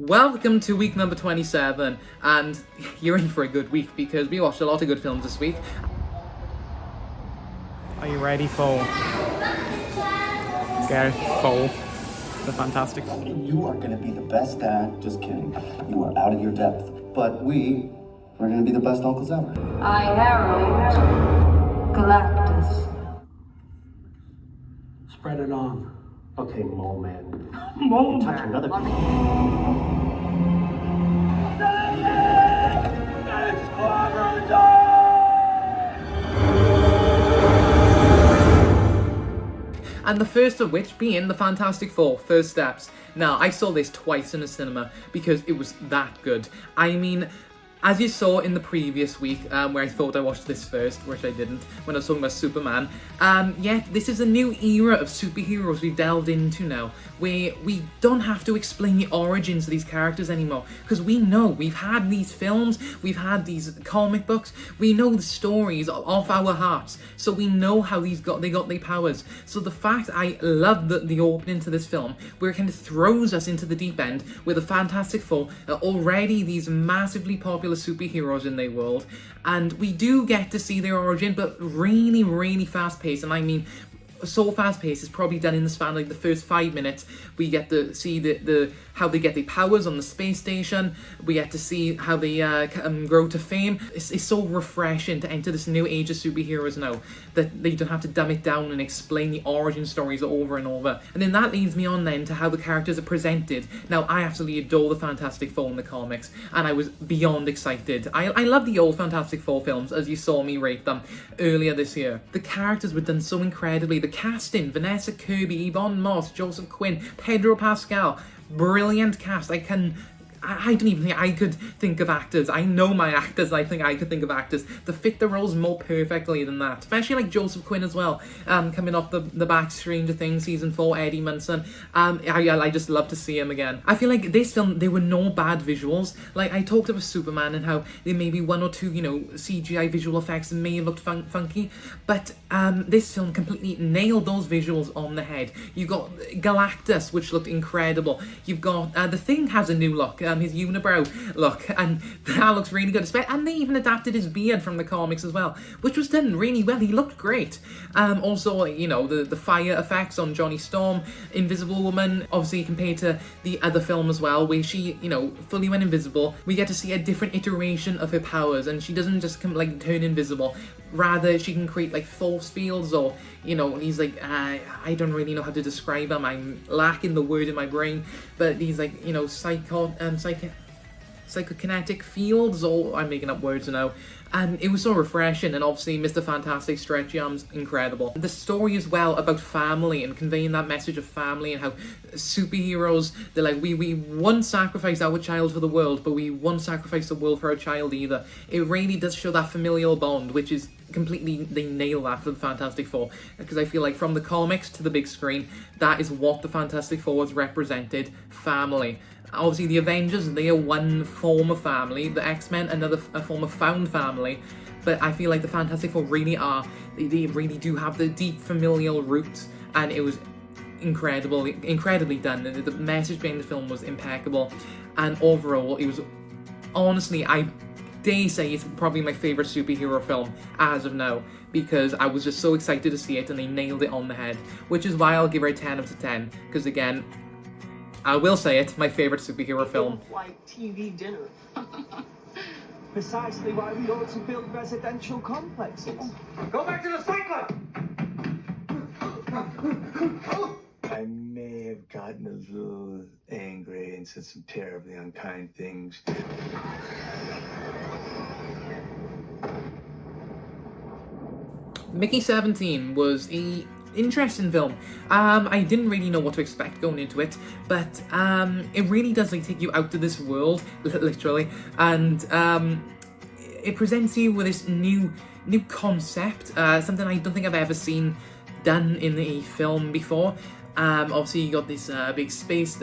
Welcome to week number 27, and you're in for a good week because we watched a lot of good films this week. Are you ready for Go Full, the Fantastic Four? You are going to be the best dad. Just kidding. You are out of your depth. But we're going to be the best uncles ever. I herald Galactus. Spread it on. Okay, Mole Man. Mole You touch Man. another And the first of which being the Fantastic Four, First Steps. Now, I saw this twice in the cinema because it was that good. I mean, as you saw in the previous week, where I thought I watched this first, which I didn't, when I was talking about Superman, this is a new era of superheroes we've delved into now, where we don't have to explain the origins of these characters anymore, because we know, we've had these films, we've had these comic books, we know the stories off our hearts, so we know how they got their powers. So the fact I love the opening to this film, where it kind of throws us into the deep end, where the Fantastic Four are already these massively popular superheroes in their world, and we do get to see their origin, but really, really fast-paced, and I mean so fast-paced, it's probably done in the span like the first 5 minutes. We get to see the how they get their powers on the space station. We get to see how they grow to fame. It's so refreshing to enter this new age of superheroes now that they don't have to dumb it down and explain the origin stories over and over. And then that leads me on then to how the characters are presented. Now, I absolutely adore the Fantastic Four in the comics, and I was beyond excited. I love the old Fantastic Four films, as you saw me rate them earlier this year. The characters were done so incredibly. The casting, Vanessa Kirby, Yvonne Moss, Joseph Quinn, Pedro Pascal, brilliant cast. I don't even think I could think of actors. I know my actors, I think I could think of actors to fit the roles more perfectly than that. Especially like Joseph Quinn as well, coming off the back Stranger Things Season 4, Eddie Munson. I just love to see him again. I feel like this film, there were no bad visuals. Like, I talked about Superman and how there may be one or two, CGI visual effects that may have looked funky, but this film completely nailed those visuals on the head. You got Galactus, which looked incredible. You've got, the Thing has a new look, his unibrow look, and that looks really good. And they even adapted his beard from the comics as well, which was done really well. He looked great. Also, the fire effects on Johnny Storm, Invisible Woman, obviously compared to the other film as well, where she, fully went invisible. We get to see a different iteration of her powers, and she doesn't just turn invisible. Rather, she can create like force fields, or he's like, I don't really know how to describe him. I'm lacking the word in my brain, but these like psychokinetic fields, or I'm making up words now. And it was so refreshing, and obviously Mr. Fantastic stretchy arms, incredible. The story as well about family and conveying that message of family, and how superheroes, they're like, we won't sacrifice our child for the world, but we won't sacrifice the world for our child either. It really does show that familial bond, which is completely, they nail that for the Fantastic Four, because I feel like from the comics to the big screen, that is what the Fantastic Four has represented: family. Obviously, the Avengers, they are one form of family. The X-Men, a form of found family. But I feel like the Fantastic Four really are, they really do have the deep familial roots, and it was incredibly done. The message behind the film was impeccable, and overall, it was, honestly, I dare say it's probably my favourite superhero film as of now, because I was just so excited to see it, and they nailed it on the head, which is why I'll give her a 10 out of 10, because again, I will say it, my favourite superhero film. Like TV dinner. Precisely why we ought to build residential complexes. Go back to the cycler! I may have gotten a little angry and said some terribly unkind things. Mickey 17 was a interesting film. I didn't really know what to expect going into it, but it really does take you out to this world, literally, and it presents you with this new concept, something I don't think I've ever seen done in a film before. Obviously, you got this big space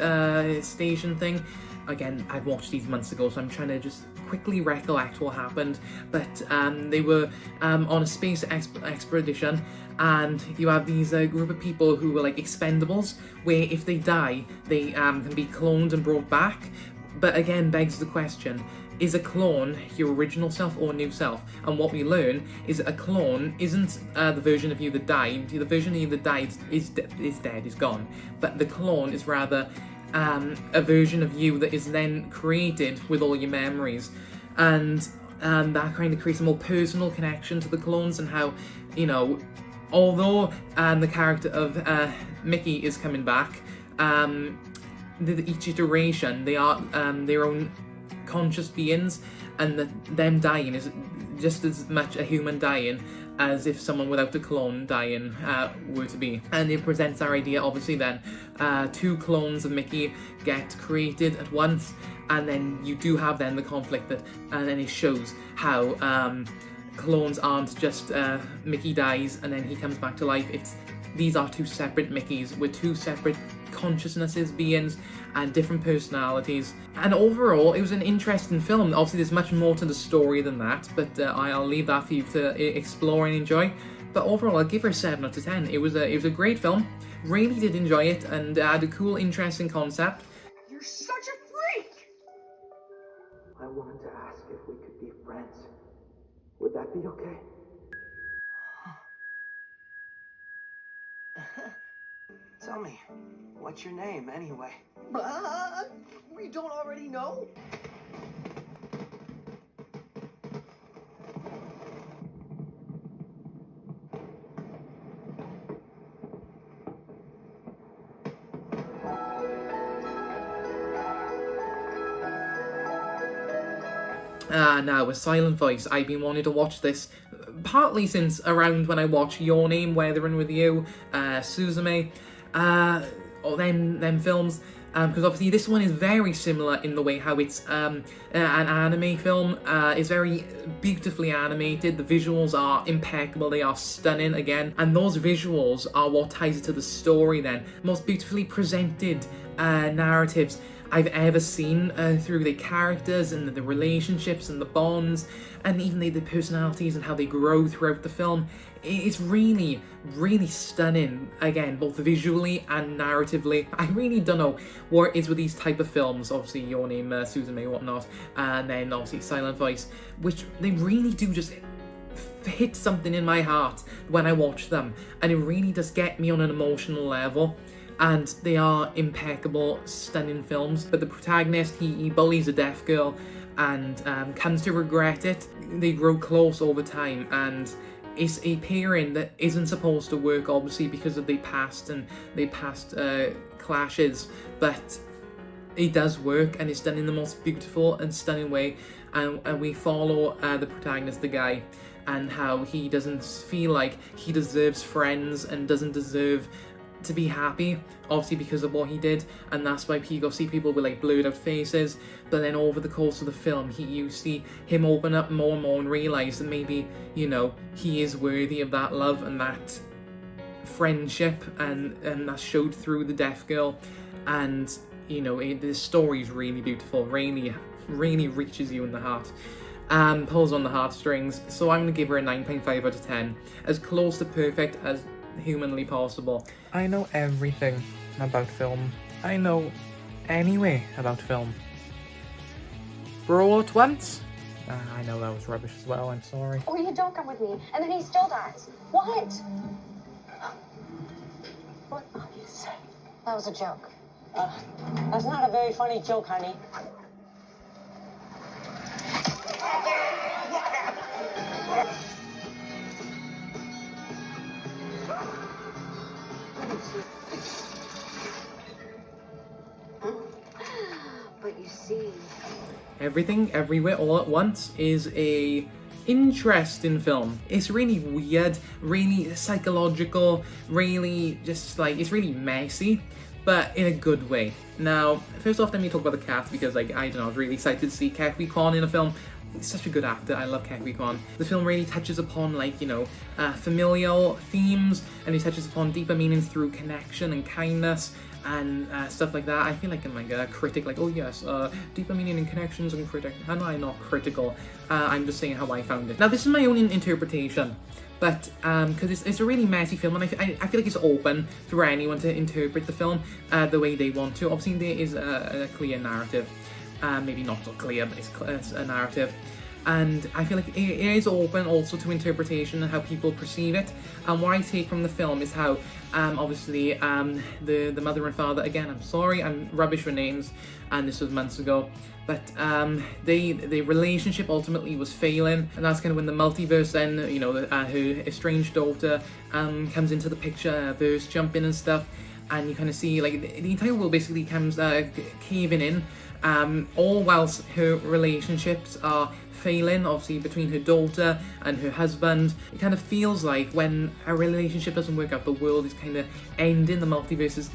station thing. Again, I've watched these months ago, so I'm trying to just quickly recollect what happened. But they were on a space expedition, and you have these group of people who were like expendables, where if they die, they can be cloned and brought back. But again, begs the question, is a clone your original self or new self? And what we learn is that a clone isn't the version of you that died. The version of you that died is dead, is gone. But the clone is rather a version of you that is then created with all your memories. And that kind of creates a more personal connection to the clones, and how, you know, although the character of Mickey is coming back, each iteration, they are their own conscious beings, and them dying is just as much a human dying as if someone without a clone dying were to be. And it presents our idea, obviously, then two clones of Mickey get created at once, and then you do have then the conflict that, and then it shows how clones aren't just Mickey dies and then he comes back to life. These are two separate Mickeys with two separate consciousnesses, beings, and different personalities. And overall, it was an interesting film. Obviously, there's much more to the story than that, but I'll leave that for you to explore and enjoy. But overall, I'll give her a 7 out of 10. It was a great film. Really did enjoy it, and had a cool, interesting concept. You're such a freak! I wanted to ask if we could be friends. Would that be okay? Tell me, what's your name anyway? We don't already know? Now, with Silent Voice, I've been wanting to watch this partly since around when I watched Your Name, Weathering With You, Suzume, or them films, because obviously this one is very similar in the way how it's an anime film. It's very beautifully animated, the visuals are impeccable, they are stunning again, and those visuals are what ties it to the story then. Most beautifully presented narratives I've ever seen through the characters and the relationships and the bonds, and even the personalities and how they grow throughout the film. It's really, really stunning, again, both visually and narratively. I really don't know what it is with these type of films, obviously Your Name, Suzume, whatnot, and then obviously Silent Voice, which they really do just hit something in my heart when I watch them, and it really does get me on an emotional level. And they are impeccable, stunning films. But the protagonist, he bullies a deaf girl and comes to regret it. They grow close over time, and it's a pairing that isn't supposed to work, obviously, because of the past and the past clashes. But it does work, and it's done in the most beautiful and stunning way. And we follow the protagonist, the guy, and how he doesn't feel like he deserves friends and doesn't deserve to be happy, obviously because of what he did, and that's why you go see people with like blurred out faces. But then over the course of the film, you see him open up more and more and realise that maybe, you know, he is worthy of that love and that friendship, and that showed through the deaf girl. And you know, the story is really beautiful, really reaches you in the heart, pulls on the heartstrings. So I'm gonna give her a 9.5 out of 10, as close to perfect as humanly possible. I know everything about film. I know anyway about film. Brawl at once? I know that was rubbish as well, I'm sorry. Or you don't come with me, and then he still dies. What? What are you saying? That was a joke. That's not a very funny joke, honey. But you see... Everything, Everywhere, All at Once is a interesting film. It's really weird, really psychological, really just like, it's really messy, but in a good way. Now, first off, let me talk about the cast, because like, I don't know, I was really excited to see Kefi Kwan in a film. He's such a good actor, I love Kefi Kwan. The film really touches upon like, you know, familial themes, and he touches upon deeper meanings through connection and kindness and stuff like that. I feel like I'm like a critic, like, oh yes, deeper meaning and connections and critic. And I'm not critical, I'm just saying how I found it. Now this is my own interpretation, but because it's a really messy film, and I feel like it's open for anyone to interpret the film the way they want to. Obviously there is a clear narrative, maybe not so clear, but it's a narrative. And I feel like it is open also to interpretation and how people perceive it. And what I take from the film is how, obviously, the mother and father, again, I'm sorry, I'm rubbish with names, and this was months ago, but the relationship ultimately was failing, and that's kind of when the multiverse then, you know, her estranged daughter comes into the picture, verse jumping and stuff, and you kind of see like the entire world basically comes caving in, all whilst her relationships are failing, obviously, between her daughter and her husband. It kind of feels like when a relationship doesn't work out, the world is kind of ending, the multiverse is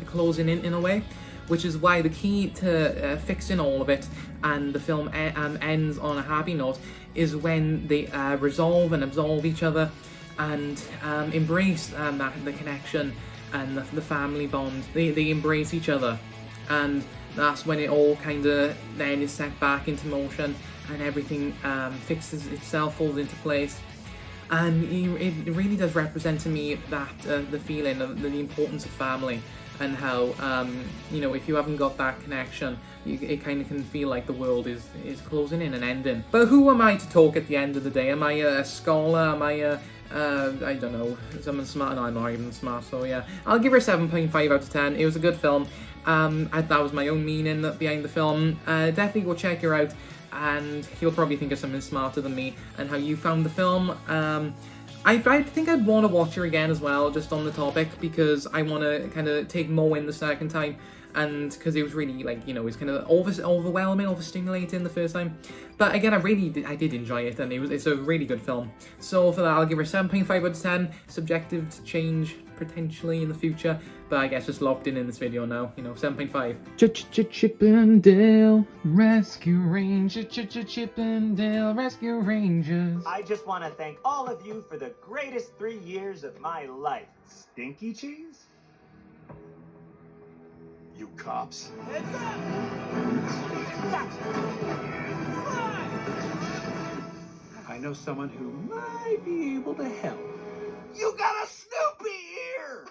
closing in a way, which is why the key to fixing all of it and the film ends on a happy note is when they resolve and absolve each other and embrace the connection and the family bond. They embrace each other, and that's when it all kind of then is set back into motion and everything fixes itself, falls into place. And it really does represent to me that the feeling of the importance of family, and how you know, if you haven't got that connection, it kind of can feel like the world is closing in and ending. But who am I to talk at the end of the day? Am I a scholar? Am I I don't know, someone smart? No, I'm not even smart, so yeah. I'll give her a 7.5 out of 10. It was a good film. That was my own meaning behind the film. Definitely go check her out, and you'll probably think of something smarter than me and how you found the film. I think I'd want to watch her again as well, just on the topic, because I want to kind of take more in the second time, and because it was really, like, you know, it's kind of overwhelming, overstimulating the first time. But again, I did enjoy it, and it's a really good film. So for that, I'll give her 7.5 out of 10. Subjective to change potentially in the future, but I guess just locked in this video now, you know, 7.5. Chippendale Rescue Rangers, Chippendale Rescue Rangers. I just want to thank all of you for the greatest 3 years of my life. Stinky cheese? You cops. Heads up! I know someone who might be able to help. You got a Snoopy ear!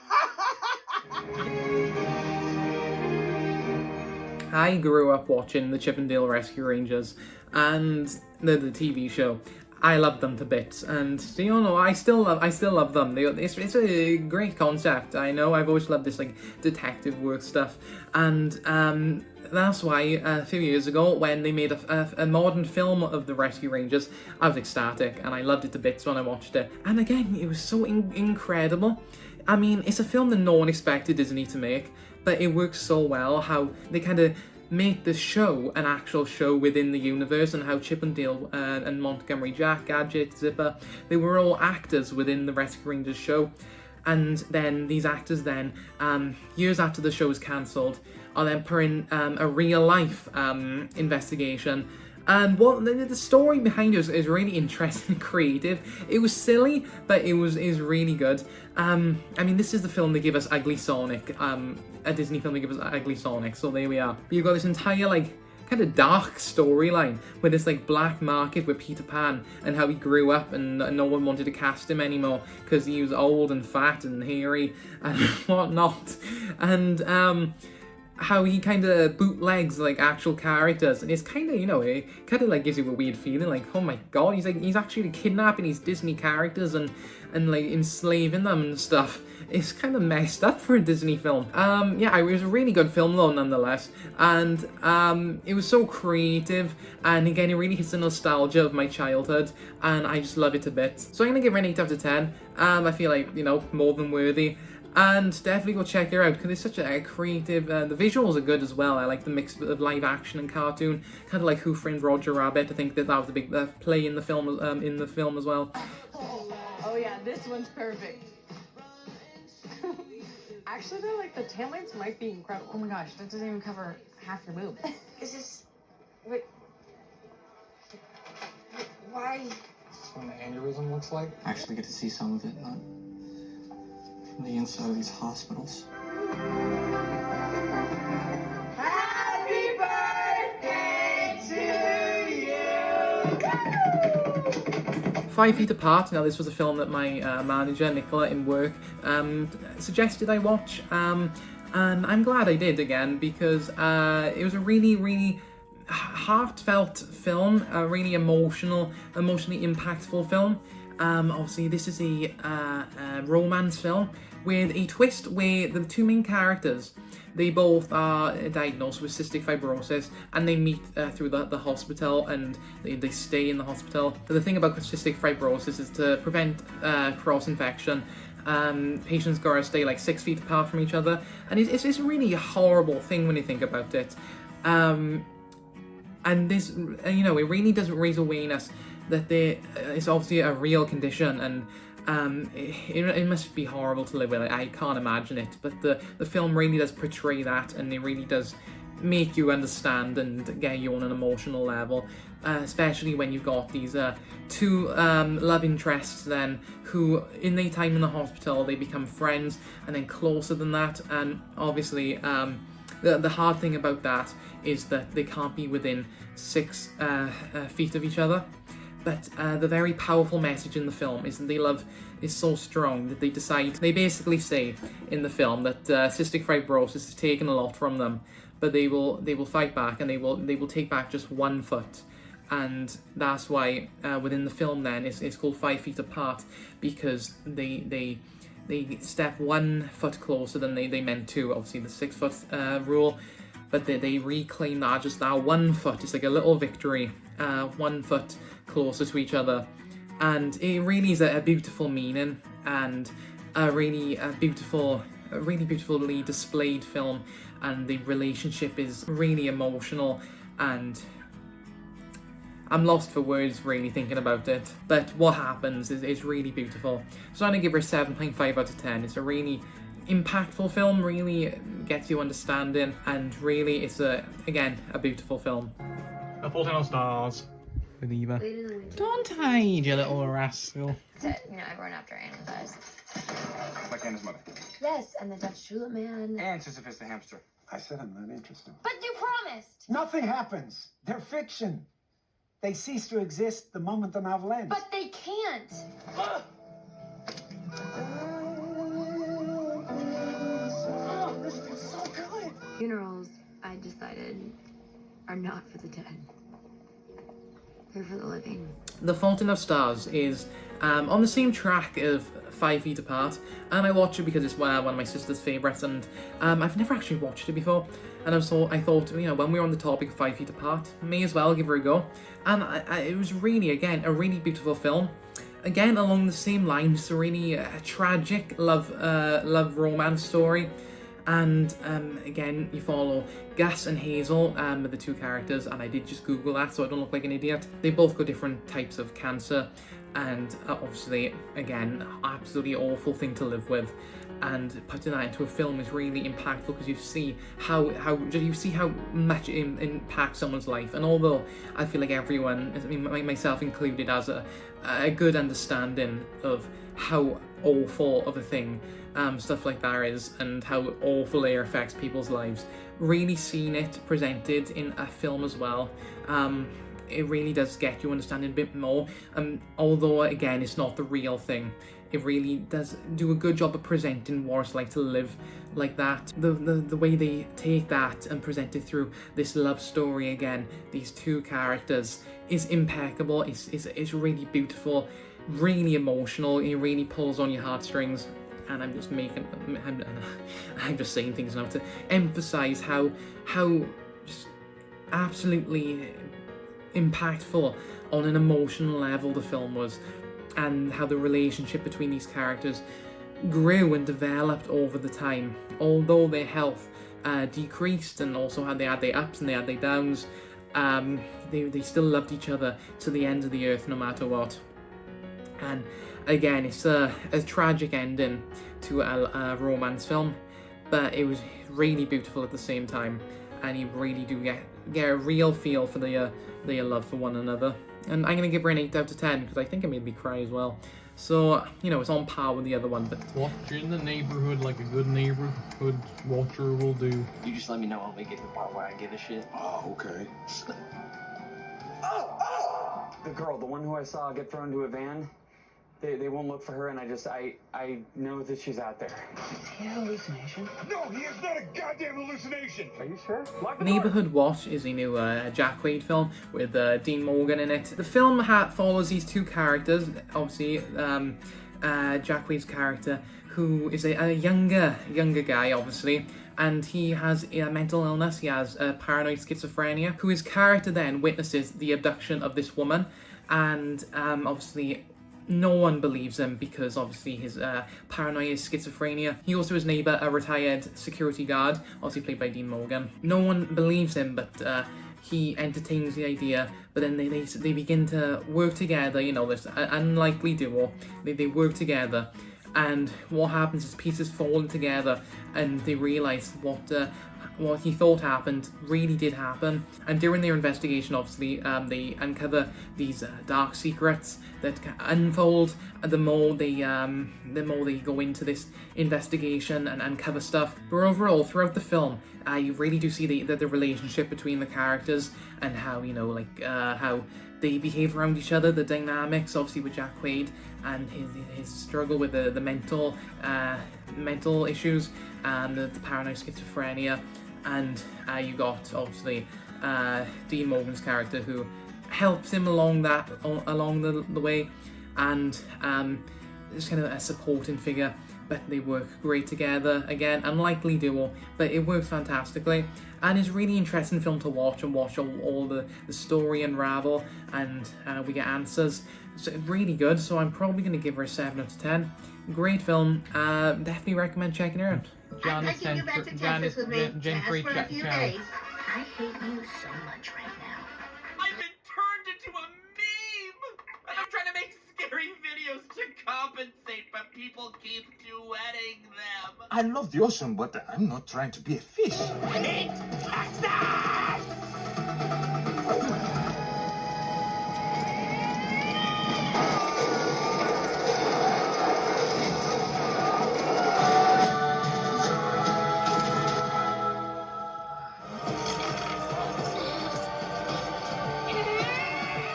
I grew up watching the Chippendale Rescue Rangers and the TV show. I love them to bits, and you know, I still love them. It's a great concept. I know, I've always loved this like detective work stuff, and that's why a few years ago when they made a modern film of the Rescue Rangers, I was ecstatic and I loved it to bits when I watched it. And again, it was so incredible. I mean, it's a film that no one expected Disney to make, but it works so well how they kind of make the show an actual show within the universe, and how Chippendale and Montgomery Jack, Gadget, Zipper, they were all actors within the Rescue Rangers show. And then these actors then, years after the show is cancelled, are then put in a real life investigation. And what the story behind it is really interesting and creative. It was silly, but it is really good. I mean, this is the film that gave us Ugly Sonic, a Disney film that gave us Ugly Sonic, so there we are. But you've got this entire, like, kind of dark storyline with this, like, black market with Peter Pan and how he grew up and no one wanted to cast him anymore because he was old and fat and hairy and whatnot. And, how he kind of bootlegs like actual characters, and it's kind of, you know, it kind of like gives you a weird feeling like, oh my god, he's actually kidnapping these Disney characters and like enslaving them and stuff. It's kind of messed up for a Disney film. Yeah, it was a really good film though, nonetheless, and it was so creative, and again, it really hits the nostalgia of my childhood, and I just love it a bit. So I'm gonna give it an 8 out of 10. I feel like, you know, more than worthy. And definitely go check her out because it's such a creative. The visuals are good as well. I like the mix of live action and cartoon, kind of like Who Framed Roger Rabbit. I think that was a big play in the film as well. Oh yeah, this one's perfect. Actually, though, like the taillights might be incredible. Oh my gosh, that doesn't even cover half your boob. Is this... Wait... Why? That's what an aneurysm looks like. I actually get to see some of it, not the inside of these hospitals. Happy birthday to you! 5 Feet Apart. Now, this was a film that my manager, Nicola, in work, suggested I watch. And I'm glad I did again because it was a really, really heartfelt film, a really emotionally impactful film. Obviously, this is a romance film with a twist where the two main characters, they both are diagnosed with cystic fibrosis, and they meet through the hospital, and they stay in the hospital. But the thing about cystic fibrosis is to prevent cross-infection. Patients gotta stay like 6 feet apart from each other, and it's really a horrible thing when you think about it. And this, you know, it really doesn't raise awareness that it's obviously a real condition, and it must be horrible to live with. I can't imagine it, but the film really does portray that, and it really does make you understand and get you on an emotional level, especially when you've got these two love interests then who in their time in the hospital they become friends and then closer than that. And obviously the hard thing about that is that they can't be within 6 feet of each other. But the very powerful message in the film is that their love is so strong that they basically say in the film that cystic fibrosis has taken a lot from them, but they will fight back, and they will take back just 1 foot. And that's why within the film then it's called 5 feet apart, because they step 1 foot closer than they meant to, obviously the 6 foot rule, but they reclaim that just now 1 foot. It's like a little victory, 1 foot closer to each other. And it really is a beautiful meaning, and a really beautifully displayed film, and the relationship is really emotional, and I'm lost for words really thinking about it. But what happens is really beautiful. So I'm gonna give her a 7.5 out of 10. It's a really impactful film, really gets you understanding, and really it's again a beautiful film. A 14 stars. Believer. Don't hide, you little rascal. Everyone after Anna dies. Like Anna's mother. Yes, and the Dutch tulip man. And Sisyphus the hamster. I said I'm not interested. But you promised! Nothing happens. They're fiction. They cease to exist the moment the novel ends. But they can't! Oh, this feels so good. Funerals, I decided, are not for the dead. They're for the living. The Fountain of Stars is on the same track of 5 Feet Apart, and I watch it because it's one of my sister's favourites, and I've never actually watched it before, and I thought, you know, when we were on the topic of 5 Feet Apart, may as well give her a go. And it was really, again, a really beautiful film. Again, along the same lines, it's a really tragic love romance story. And again, you follow Gus and Hazel, the two characters, and I did just Google that so I don't look like an idiot. They both got different types of cancer, and obviously, again, absolutely awful thing to live with. And putting that into a film is really impactful, because you see how much it impacts someone's life. And although I feel like everyone, I mean myself included, has a good understanding of how awful of a thing stuff like that is, and how awful it affects people's lives, really seeing it presented in a film as well, it really does get you understanding a bit more. Although again, it's not the real thing, it really does do a good job of presenting what it's like to live like that. The way they take that and present it through this love story, again, these two characters, is impeccable. It's really beautiful, really emotional. It really pulls on your heartstrings. And I'm just saying things now to emphasize how just absolutely impactful on an emotional level the film was, and how the relationship between these characters grew and developed over the time. Although their health decreased, and also they had their ups and they had their downs, they still loved each other to the end of the earth, no matter what. And again, it's a tragic ending to a romance film, but it was really beautiful at the same time, and you really do get a real feel for their love for one another. And I'm going to give her an 8 out of 10, because I think it made me cry as well. So, you know, it's on par with the other one. But Watching the neighborhood like a good neighborhood watcher will do. You just let me know when we get to the part where I give a shit. Oh, okay. The girl, the one who I saw get thrown into a van, They won't look for her, and I know that she's out there. Is he a hallucination? No, he is not a goddamn hallucination. Are you sure? Lock the door. Neighbourhood Watch is a new Jack Quaid film with Dean Morgan in it. The film follows these two characters, obviously Jack Quaid's character, who is a younger guy, obviously, and he has a mental illness. He has paranoid schizophrenia, who his character then witnesses the abduction of this woman, and obviously no one believes him because obviously his paranoia is schizophrenia. He also his neighbour, a retired security guard, obviously played by Dean Morgan. No one believes him, but he entertains the idea. But then they begin to work together. You know, this unlikely duo. They work together, and what happens is pieces fall together, and they realise what he thought happened really did happen. And during their investigation, obviously, they uncover these dark secrets that unfold. The more they go into this investigation and uncover stuff. But overall, throughout the film, you really do see the relationship between the characters and how, you know, like how they behave around each other, the dynamics, obviously, with Jack Quaid and his struggle with the mental issues and the paranoid schizophrenia. And you got, obviously, Dean Morgan's character, who helps him along the way, and just kind of a supporting figure. But they work great together. Again, unlikely duo, but it works fantastically. And it's a really interesting film to watch, and watch all the story unravel, and we get answers. So it's really good, so I'm probably going to give her a 7 out of 10. Great film. Definitely recommend checking her out. John is you back to Texas with me Gentry just for a few Chow. days. I hate you so much right now. I've been turned into a meme! And I'm trying to make scary videos to compensate, but people keep duetting them. I love the ocean, but I'm not trying to be a fish. I need Texas!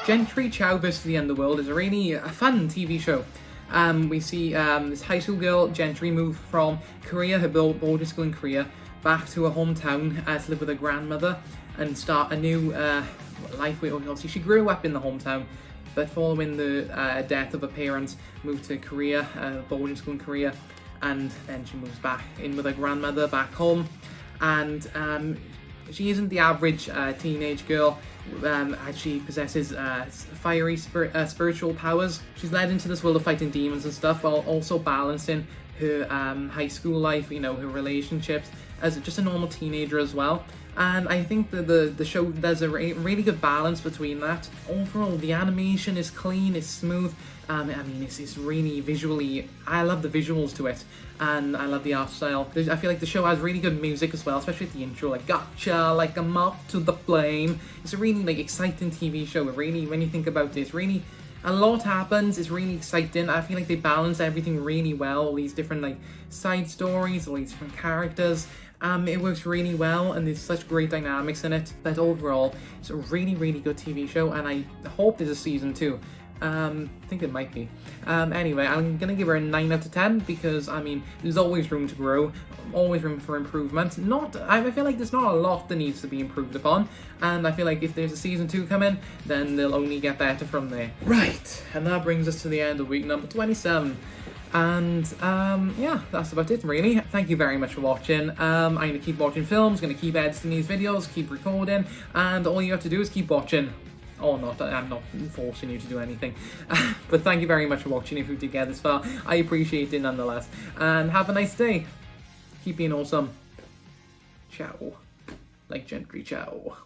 Gentry Chow vs. the Underworld is a really fun TV show. We see this high school girl, Gentry, move from Korea, her boarding school in Korea, back to her hometown to live with her grandmother and start a new life. Obviously, she grew up in the hometown, but following the death of her parents, moved to Korea, boarding school in Korea, and then she moves back in with her grandmother back home. And she isn't the average teenage girl. She possesses fiery spiritual powers. She's led into this world of fighting demons and stuff, while also balancing her high school life, you know, her relationships, as just a normal teenager as well. And I think that the show does a really good balance between that. Overall, the animation is clean, it's smooth. I mean, it's really visually, I love the visuals to it, and I love the art style. I feel like the show has really good music as well, especially at the intro, like gotcha, like a moth to the flame. It's a really like exciting TV show. It really, when you think about this, really a lot happens. It's really exciting. I feel like they balance everything really well. All these different like side stories, all these different characters. It works really well, and there's such great dynamics in it. But overall, it's a really, really good TV show, and I hope there's a season 2. I think it might be. Anyway, I'm gonna give her a 9 out of 10 because, I mean, there's always room to grow, always room for improvement. I feel like there's not a lot that needs to be improved upon, and I feel like if there's a season 2 coming, then they'll only get better from there. Right, and that brings us to the end of week number 27. And yeah, that's about it really. Thank you very much for watching. I'm gonna keep watching films, gonna keep editing these videos, keep recording, and all you have to do is keep watching. Or not, I'm not forcing you to do anything. But thank you very much for watching. If you did get this far, I appreciate it nonetheless. And have a nice day. Keep being awesome. Ciao. Like Gentry Chow.